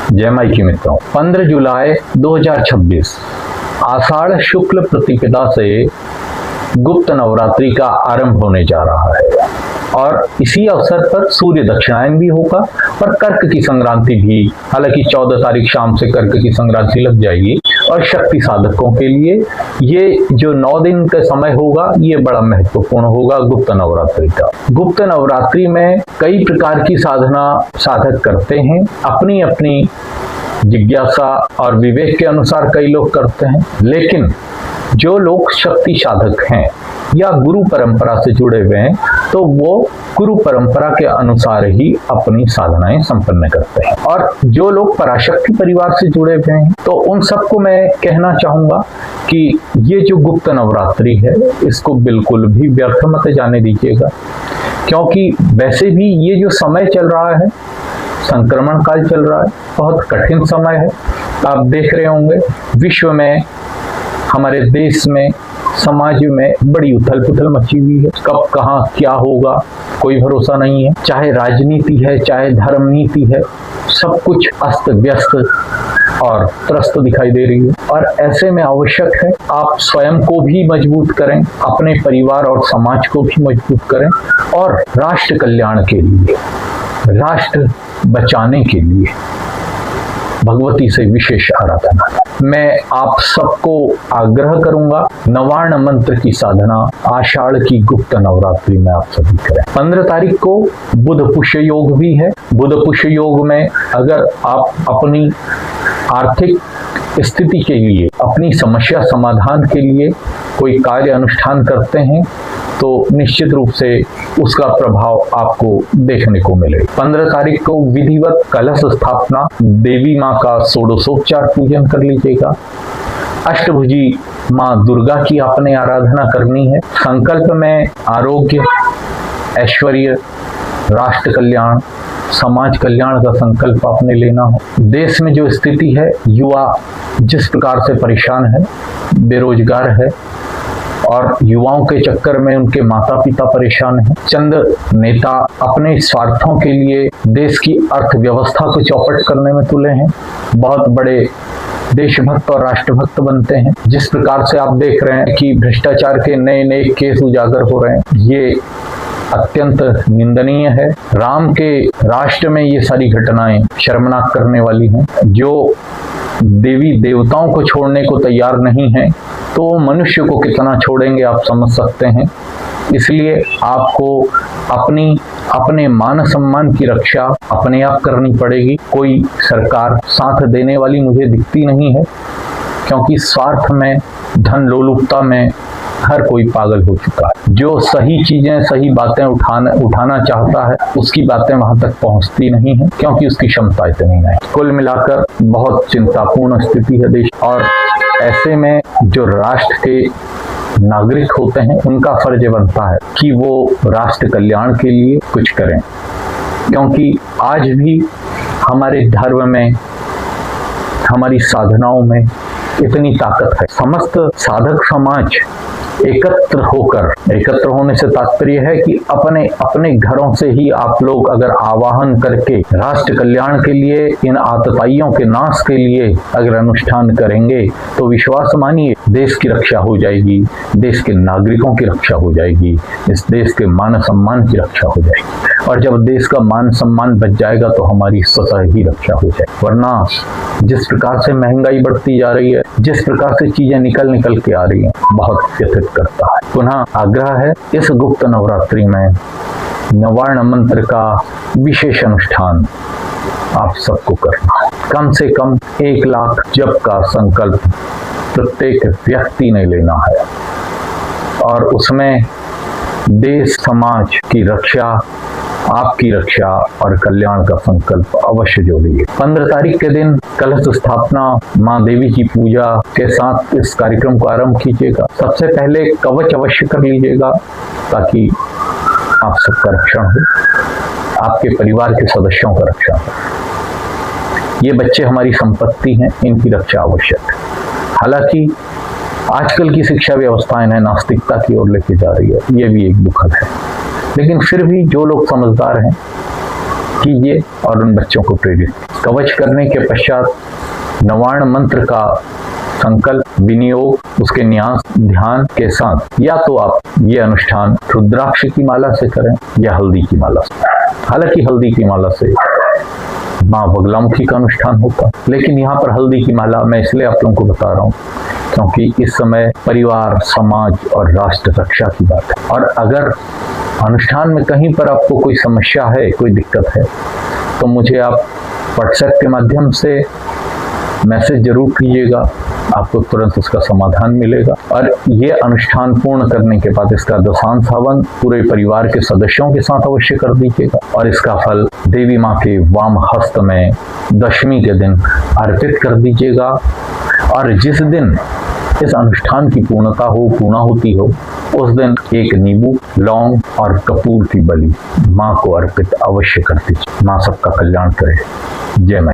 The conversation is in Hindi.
जय माई की मित्रों, 15 जुलाई 2026 आषाढ़ शुक्ल प्रतिपदा से गुप्त नवरात्रि का आरंभ होने जा रहा है और इसी अवसर पर सूर्य दक्षिणायन भी होगा और कर्क की संक्रांति भी। हालांकि 14 तारीख शाम से कर्क की संक्रांति लग जाएगी और शक्ति साधकों के लिए ये जो 9 दिन का समय होगा ये बड़ा महत्वपूर्ण होगा गुप्त नवरात्रि का। गुप्त नवरात्रि में कई प्रकार की साधना साधक करते हैं, अपनी अपनी जिज्ञासा और विवेक के अनुसार कई लोग करते हैं, लेकिन जो लोग शक्ति साधक हैं या गुरु परंपरा से जुड़े हुए हैं तो वो गुरु परंपरा के अनुसार ही अपनी साधनाएं संपन्न करते हैं। और जो लोग पराशक्ति परिवार से जुड़े हुए हैं तो उन सबको मैं कहना चाहूंगा कि ये जो गुप्त नवरात्रि है इसको बिल्कुल भी व्यर्थ मत जाने दीजिएगा, क्योंकि वैसे भी ये जो समय चल रहा है, संक्रमण काल चल रहा है, बहुत कठिन समय है। आप देख रहे होंगे विश्व में, हमारे देश में, समाज में बड़ी उथल पुथल मची हुई है। कब कहाँ क्या होगा कोई भरोसा नहीं है। चाहे राजनीति है, चाहे धर्म नीति है, सब कुछ अस्त व्यस्त और त्रस्त दिखाई दे रही है। और ऐसे में आवश्यक है आप स्वयं को भी मजबूत करें, अपने परिवार और समाज को भी मजबूत करें और राष्ट्र कल्याण के लिए, राष्ट्र बचाने के लिए भगवती से विशेष आराधना। मैं आप सबको आग्रह करूंगा, नवार्ण मंत्र की साधना आषाढ़ की गुप्त नवरात्रि में आप सभी करें। 15 तारीख को बुध पुष्य योग भी है। बुध पुष्य योग में अगर आप अपनी आर्थिक स्थिति के लिए, अपनी समस्या समाधान के लिए कोई कार्य अनुष्ठान करते हैं तो निश्चित रूप से उसका प्रभाव आपको देखने को मिलेगा। 15 तारीख को विधिवत कलश स्थापना, देवी माँ का षोडशोपचार पूजन कर लीजिएगा। अष्टभुजी माँ दुर्गा की आपने आराधना करनी है। संकल्प में आरोग्य, ऐश्वर्य, राष्ट्र कल्याण, समाज कल्याण का संकल्प आपने लेना हो। देश में जो स्थिति है, युवा जिस प्रकार से परेशान है, बेरोजगार है और युवाओं के चक्कर में उनके माता पिता परेशान हैं। चंद नेता अपने स्वार्थों के लिए देश की अर्थव्यवस्था को चौपट करने में तुले हैं, बहुत बड़े देशभक्त और राष्ट्रभक्त बनते हैं। जिस प्रकार से आप देख रहे हैं कि भ्रष्टाचार के नए नए केस उजागर हो रहे हैं, ये अत्यंत निंदनीय है। राम के राष्ट्र में ये सारी घटनाएं शर्मनाक करने वाली हैं। जो देवी देवताओं को छोड़ने को तैयार नहीं है तो मनुष्य को कितना छोड़ेंगे आप समझ सकते हैं। इसलिए आपको अपने मान सम्मान की रक्षा अपने आप करनी पड़ेगी। कोई सरकार साथ देने वाली मुझे दिखती नहीं है, क्योंकि स्वार्थ में, धन लोलुपता में हर कोई पागल हो चुका है। जो सही चीजें, सही बातें उठाना चाहता है उसकी बातें वहां तक पहुंचती नहीं है, क्योंकि उसकी क्षमता इतनी नहीं। कुल मिलाकर बहुत चिंतापूर्ण स्थिति है देश। और ऐसे में जो राष्ट्र के नागरिक होते हैं उनका फर्ज बनता है कि वो राष्ट्र कल्याण के लिए कुछ करें, क्योंकि आज भी हमारे धर्म में, हमारी साधनाओं में इतनी ताकत है। समस्त साधक समाज एकत्र होने से तात्पर्य है कि अपने अपने घरों से ही आप लोग अगर आवाहन करके राष्ट्र कल्याण के लिए, इन आतताइयों के नाश के लिए अगर अनुष्ठान करेंगे तो विश्वास मानिए देश की रक्षा हो जाएगी, देश के नागरिकों की रक्षा हो जाएगी, इस देश के मान सम्मान की रक्षा हो जाएगी। और जब देश का मान सम्मान बच जाएगा तो हमारी स्वतः ही रक्षा हो जाएगी। वरना जिस प्रकार से महंगाई बढ़ती जा रही है, जिस प्रकार से चीजें निकल के आ रही हैं, बहुत व्यथित करता है। पुनः आग्रह है, इस गुप्त नवरात्रि में नवार्ण मंत्र का विशेष अनुष्ठान आप सबको करना है। कम से कम 1 लाख जप का संकल्प प्रत्येक व्यक्ति ने लेना है और उसमें देश समाज की रक्षा, आपकी रक्षा और कल्याण का संकल्प अवश्य जोड़िए। 15 तारीख के दिन कलश स्थापना, माँ देवी की पूजा के साथ इस कार्यक्रम को आरंभ कीजिएगा। सबसे पहले कवच अवश्य कर लीजिएगा ताकि आप सबका रक्षण हो, आपके परिवार के सदस्यों का रक्षण हो। ये बच्चे हमारी संपत्ति हैं, इनकी रक्षा आवश्यक है। हालांकि आजकल की शिक्षा व्यवस्था इन्हें नास्तिकता की ओर लेके जा रही है, ये भी एक दुखद है। लेकिन फिर भी जो लोग समझदार हैं कीजिए और उन बच्चों को प्रेरित। कवच करने के पश्चात नवार्ण मंत्र का संकल्प, विनियोग, उसके न्यास ध्यान के साथ या तो आप ये अनुष्ठान रुद्राक्ष की माला से करें या हल्दी की माला से। हालांकि हल्दी की माला से माँ बगलामुखी का अनुष्ठान होता, लेकिन यहाँ पर हल्दी की माला मैं इसलिए आप लोगों को बता रहा हूँ क्योंकि इस समय परिवार, समाज और राष्ट्र रक्षा की बात है। और अगर अनुष्ठान में कहीं पर आपको कोई समस्या है, कोई दिक्कत है, तो मुझे आप व्हाट्सएप के माध्यम से मैसेज जरूर कीजिएगा, आपको तुरंत उसका समाधान मिलेगा। और ये अनुष्ठान पूर्ण करने के बाद इसका दशांश हवन पूरे परिवार के सदस्यों के साथ अवश्य कर दीजिएगा और इसका फल देवी माँ के वाम हस्त में दशमी के दिन अर्पित कर दीजिएगा। और जिस दिन इस अनुष्ठान की पूर्णाहुति हो उस दिन एक नींबू, लौंग और कपूर की बलि माँ को अर्पित अवश्य कर दीजिए। माँ सबका कल्याण करे। जय माँ।